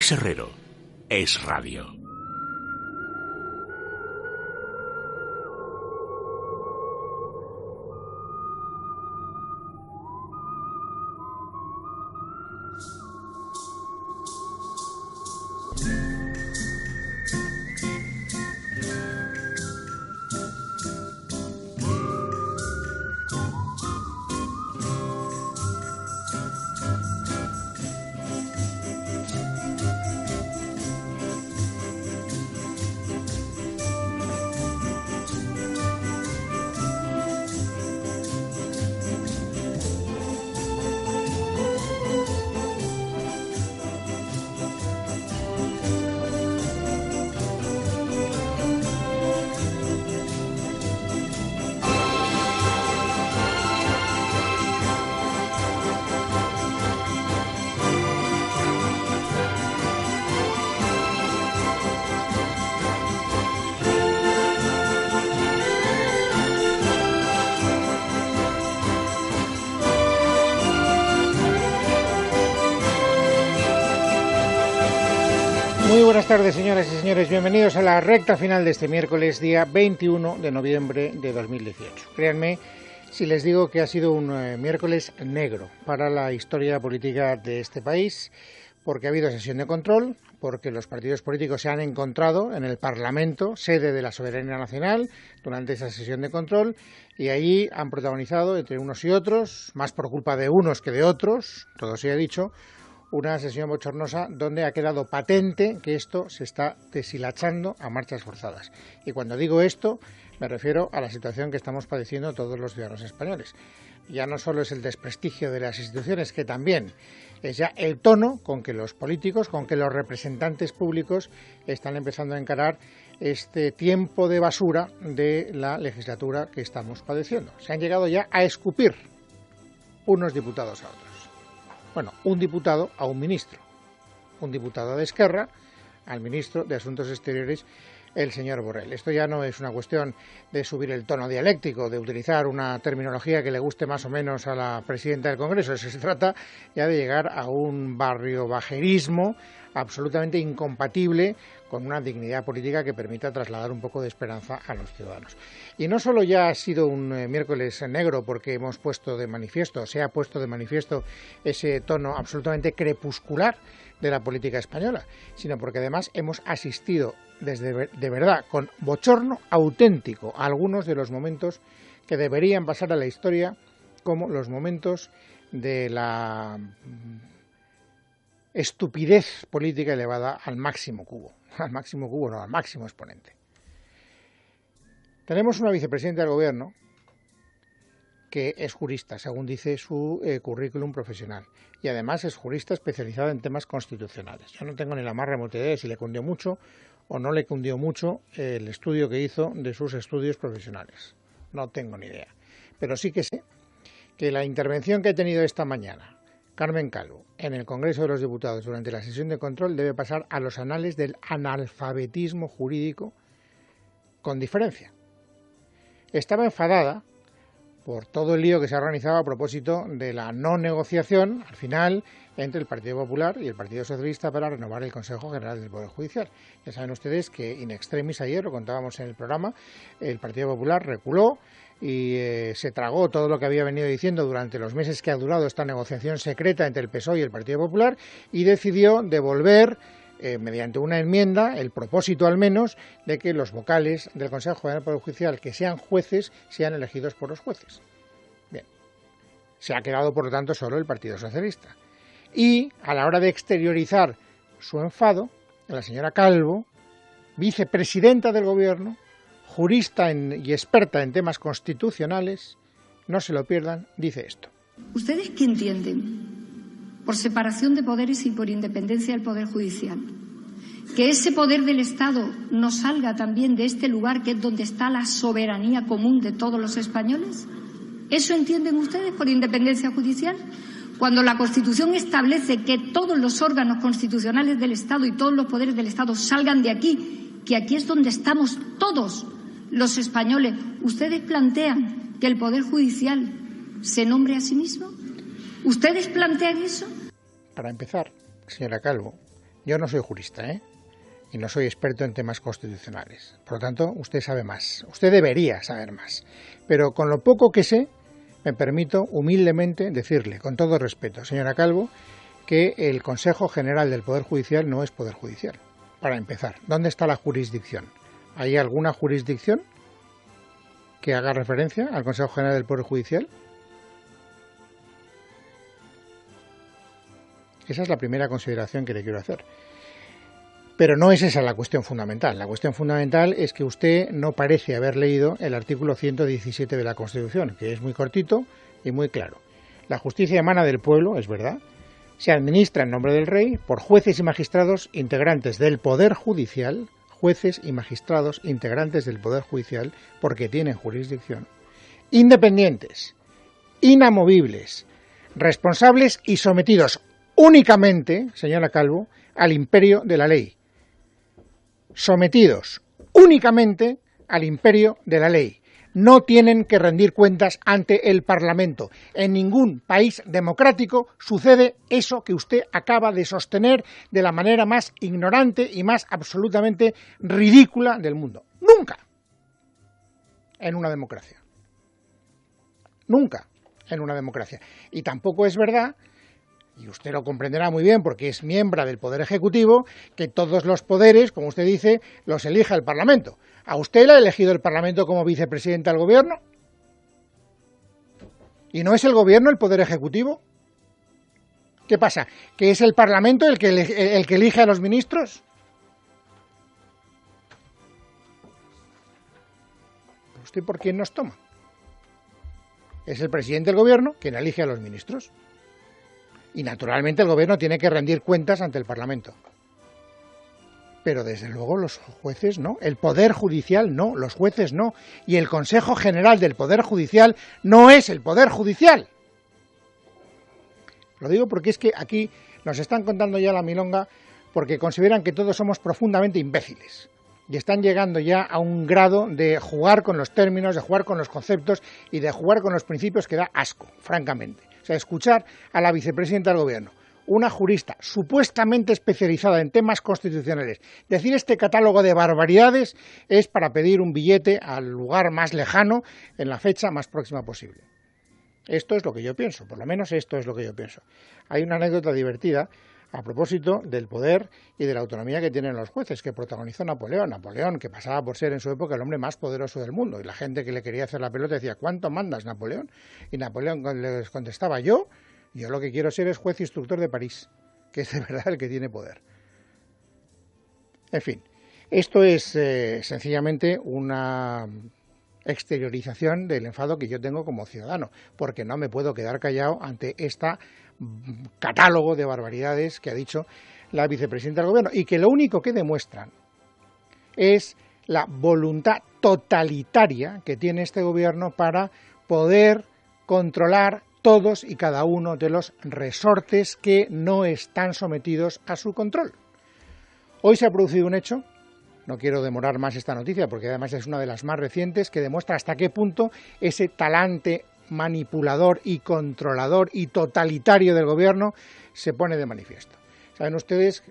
Luis Herrero. Es Radio. Muy buenas tardes, señoras y señores. Bienvenidos a la recta final de este miércoles, día 21 de noviembre de 2018. Créanme si les digo que ha sido un miércoles negro para la historia política de este país, porque ha habido sesión de control, porque los partidos políticos se han encontrado en el Parlamento, sede de la soberanía nacional, durante esa sesión de control, y allí han protagonizado, entre unos y otros, más por culpa de unos que de otros, todo se ha dicho, una sesión bochornosa donde ha quedado patente que esto se está deshilachando a marchas forzadas. Y cuando digo esto, me refiero a la situación que estamos padeciendo todos los ciudadanos españoles. Ya no solo es el desprestigio de las instituciones, que también es ya el tono con que los políticos, con que los representantes públicos están empezando a encarar este tiempo de basura de la legislatura que estamos padeciendo. Se han llegado ya a escupir unos diputados a otros. Bueno, un diputado a un ministro, un diputado de Esquerra al ministro de Asuntos Exteriores, el señor Borrell. Esto ya no es una cuestión de subir el tono dialéctico, de utilizar una terminología que le guste más o menos a la presidenta del Congreso. Eso se trata ya de llegar a un barriobajerismo absolutamente incompatible con una dignidad política que permita trasladar un poco de esperanza a los ciudadanos. Y no solo ya ha sido un miércoles negro porque hemos puesto de manifiesto, se ha puesto de manifiesto ese tono absolutamente crepuscular de la política española, sino porque además hemos asistido de verdad con bochorno auténtico a algunos de los momentos que deberían pasar a la historia como los momentos de la estupidez política elevada al máximo cubo. Al máximo cubo no, al máximo exponente. Tenemos una vicepresidenta del Gobierno que es jurista, según dice su currículum profesional, y además es jurista especializada en temas constitucionales. Yo no tengo ni la más remota idea de si le cundió mucho o no le cundió mucho el estudio que hizo de sus estudios profesionales. No tengo ni idea. Pero sí que sé que la intervención que ha tenido esta mañana Carmen Calvo en el Congreso de los Diputados durante la sesión de control debe pasar a los anales del analfabetismo jurídico con diferencia. Estaba enfadada por todo el lío que se ha organizado a propósito de la no negociación, al final, entre el Partido Popular y el Partido Socialista para renovar el Consejo General del Poder Judicial. Ya saben ustedes que in extremis ayer, lo contábamos en el programa, el Partido Popular reculó y se tragó todo lo que había venido diciendo durante los meses que ha durado esta negociación secreta entre el PSOE y el Partido Popular y decidió devolver mediante una enmienda, el propósito al menos, de que los vocales del Consejo General del Poder Judicial que sean jueces sean elegidos por los jueces. Bien, se ha quedado por lo tanto solo el Partido Socialista. Y a la hora de exteriorizar su enfado, la señora Calvo, vicepresidenta del Gobierno, jurista y experta en temas constitucionales, no se lo pierdan, dice esto. ¿Ustedes qué entienden por separación de poderes y por independencia del Poder Judicial? Que ese poder del Estado no salga también de este lugar que es donde está la soberanía común de todos los españoles. ¿Eso entienden ustedes por independencia judicial? Cuando la Constitución establece que todos los órganos constitucionales del Estado y todos los poderes del Estado salgan de aquí, que aquí es donde estamos todos los españoles, ¿ustedes plantean que el Poder Judicial se nombre a sí mismo? ¿Ustedes plantean eso? Para empezar, señora Calvo, Yo no soy jurista, y no soy experto en temas constitucionales. Por lo tanto, usted sabe más. Usted debería saber más. Pero con lo poco que sé, me permito humildemente decirle, con todo respeto, señora Calvo, que el Consejo General del Poder Judicial no es Poder Judicial. Para empezar, ¿dónde está la jurisdicción? ¿Hay alguna jurisdicción que haga referencia al Consejo General del Poder Judicial? Esa es la primera consideración que le quiero hacer. Pero no es esa la cuestión fundamental. La cuestión fundamental es que usted no parece haber leído el artículo 117 de la Constitución, que es muy cortito y muy claro. La justicia emana del pueblo, es verdad, se administra en nombre del rey por jueces y magistrados integrantes del Poder Judicial, jueces y magistrados integrantes del Poder Judicial, porque tienen jurisdicción, independientes, inamovibles, responsables y sometidos únicamente, señora Calvo, al imperio de la ley. Sometidos únicamente al imperio de la ley. No tienen que rendir cuentas ante el Parlamento. En ningún país democrático sucede eso que usted acaba de sostener de la manera más ignorante y más absolutamente ridícula del mundo. Nunca en una democracia. Nunca en una democracia. Y tampoco es verdad, y usted lo comprenderá muy bien porque es miembro del Poder Ejecutivo, que todos los poderes, como usted dice, los elija el Parlamento. ¿A usted le ha elegido el Parlamento como vicepresidenta del Gobierno? ¿Y no es el Gobierno el Poder Ejecutivo? ¿Qué pasa? ¿Que es el Parlamento el que elige a los ministros? ¿Usted por quién nos toma? Es el presidente del Gobierno quien elige a los ministros. Y naturalmente el Gobierno tiene que rendir cuentas ante el Parlamento. Pero desde luego los jueces no, el Poder Judicial no, los jueces no. Y el Consejo General del Poder Judicial no es el Poder Judicial. Lo digo porque es que aquí nos están contando ya la milonga porque consideran que todos somos profundamente imbéciles. Y están llegando ya a un grado de jugar con los términos, de jugar con los conceptos y de jugar con los principios que da asco, francamente. O sea, escuchar a la vicepresidenta del Gobierno, una jurista supuestamente especializada en temas constitucionales, decir este catálogo de barbaridades es para pedir un billete al lugar más lejano en la fecha más próxima posible. Esto es lo que yo pienso, por lo menos esto es lo que yo pienso. Hay una anécdota divertida a propósito del poder y de la autonomía que tienen los jueces, que protagonizó Napoleón. Napoleón, que pasaba por ser en su época el hombre más poderoso del mundo. Y la gente que le quería hacer la pelota decía, ¿cuánto mandas, Napoleón? Y Napoleón les contestaba, yo lo que quiero ser es juez instructor de París, que es de verdad el que tiene poder. En fin, esto es sencillamente una exteriorización del enfado que yo tengo como ciudadano, porque no me puedo quedar callado ante esta catálogo de barbaridades que ha dicho la vicepresidenta del Gobierno y que lo único que demuestran es la voluntad totalitaria que tiene este Gobierno para poder controlar todos y cada uno de los resortes que no están sometidos a su control. Hoy se ha producido un hecho, no quiero demorar más esta noticia porque además es una de las más recientes, que demuestra hasta qué punto ese talante manipulador y controlador y totalitario del Gobierno se pone de manifiesto. Saben ustedes,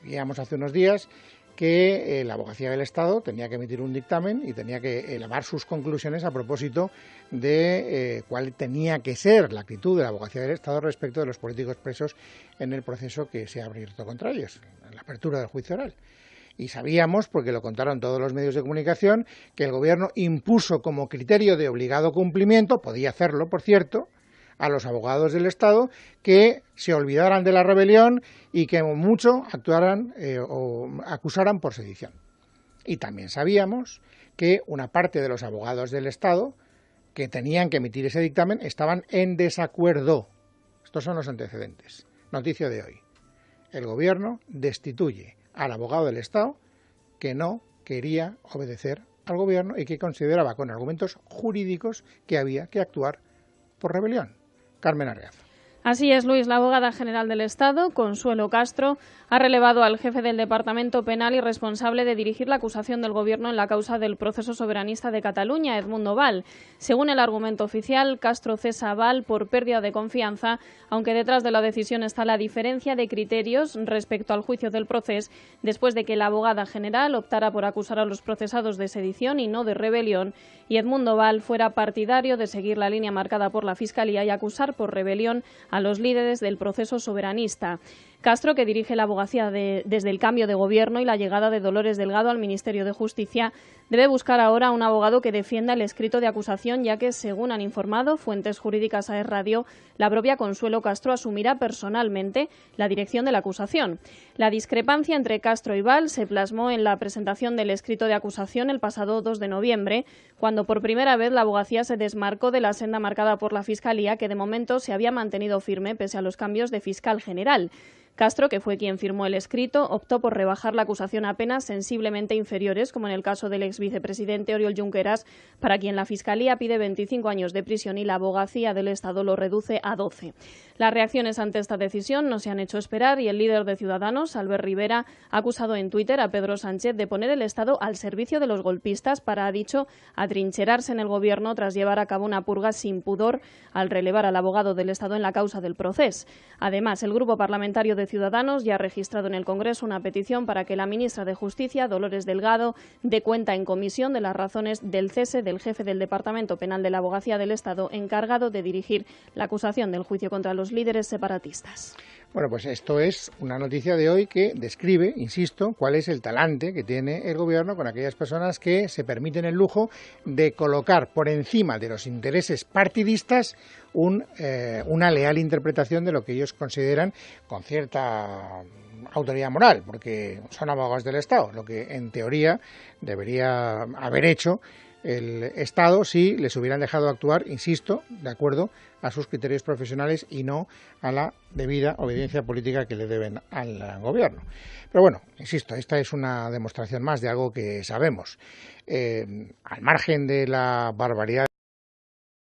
veíamos hace unos días, que la Abogacía del Estado tenía que emitir un dictamen y tenía que elevar sus conclusiones a propósito de cuál tenía que ser la actitud de la Abogacía del Estado respecto de los políticos presos en el proceso que se ha abierto contra ellos, en la apertura del juicio oral. Y sabíamos, porque lo contaron todos los medios de comunicación, que el Gobierno impuso como criterio de obligado cumplimiento, podía hacerlo, por cierto, a los abogados del Estado que se olvidaran de la rebelión y que mucho actuaran o acusaran por sedición. Y también sabíamos que una parte de los abogados del Estado que tenían que emitir ese dictamen estaban en desacuerdo. Estos son los antecedentes. Noticia de hoy. El Gobierno destituye al abogado del Estado que no quería obedecer al Gobierno y que consideraba con argumentos jurídicos que había que actuar por rebelión. Carmen Arreaza. Así es, Luis. La abogada general del Estado, Consuelo Castro, ha relevado al jefe del Departamento Penal y responsable de dirigir la acusación del Gobierno en la causa del proceso soberanista de Cataluña, Edmundo Val. Según el argumento oficial, Castro cesa a Val por pérdida de confianza, aunque detrás de la decisión está la diferencia de criterios respecto al juicio del procés, después de que la abogada general optara por acusar a los procesados de sedición y no de rebelión, y Edmundo Val fuera partidario de seguir la línea marcada por la Fiscalía y acusar por rebelión a los líderes del proceso soberanista. Castro, que dirige la abogacía desde el cambio de gobierno y la llegada de Dolores Delgado al Ministerio de Justicia, debe buscar ahora un abogado que defienda el escrito de acusación, ya que, según han informado fuentes jurídicas a Es Radio, la propia Consuelo Castro asumirá personalmente la dirección de la acusación. La discrepancia entre Castro y Val se plasmó en la presentación del escrito de acusación el pasado 2 de noviembre, cuando por primera vez la abogacía se desmarcó de la senda marcada por la Fiscalía, que de momento se había mantenido firme pese a los cambios de fiscal general. Castro, que fue quien firmó el escrito, optó por rebajar la acusación a penas sensiblemente inferiores, como en el caso del ex vicepresidente Oriol Junqueras, para quien la Fiscalía pide 25 años de prisión y la abogacía del Estado lo reduce a 12. Las reacciones ante esta decisión no se han hecho esperar y el líder de Ciudadanos, Albert Rivera, ha acusado en Twitter a Pedro Sánchez de poner el Estado al servicio de los golpistas para, ha dicho, atrincherarse en el Gobierno tras llevar a cabo una purga sin pudor al relevar al abogado del Estado en la causa del procés. Además, el grupo parlamentario de Ciudadanos ya ha registrado en el Congreso una petición para que la ministra de Justicia, Dolores Delgado, dé cuenta en comisión de las razones del cese del jefe del Departamento Penal de la Abogacía del Estado encargado de dirigir la acusación del juicio contra los líderes separatistas. Bueno, pues esto es una noticia de hoy que describe, insisto, cuál es el talante que tiene el Gobierno con aquellas personas que se permiten el lujo de colocar por encima de los intereses partidistas una leal interpretación de lo que ellos consideran con cierta autoridad moral, porque son abogados del Estado, lo que en teoría debería haber hecho el Estado si les hubieran dejado actuar, insisto, de acuerdo a sus criterios profesionales y no a la debida obediencia política que le deben al Gobierno. Pero bueno, insisto, esta es una demostración más de algo que sabemos. Al margen de la barbaridad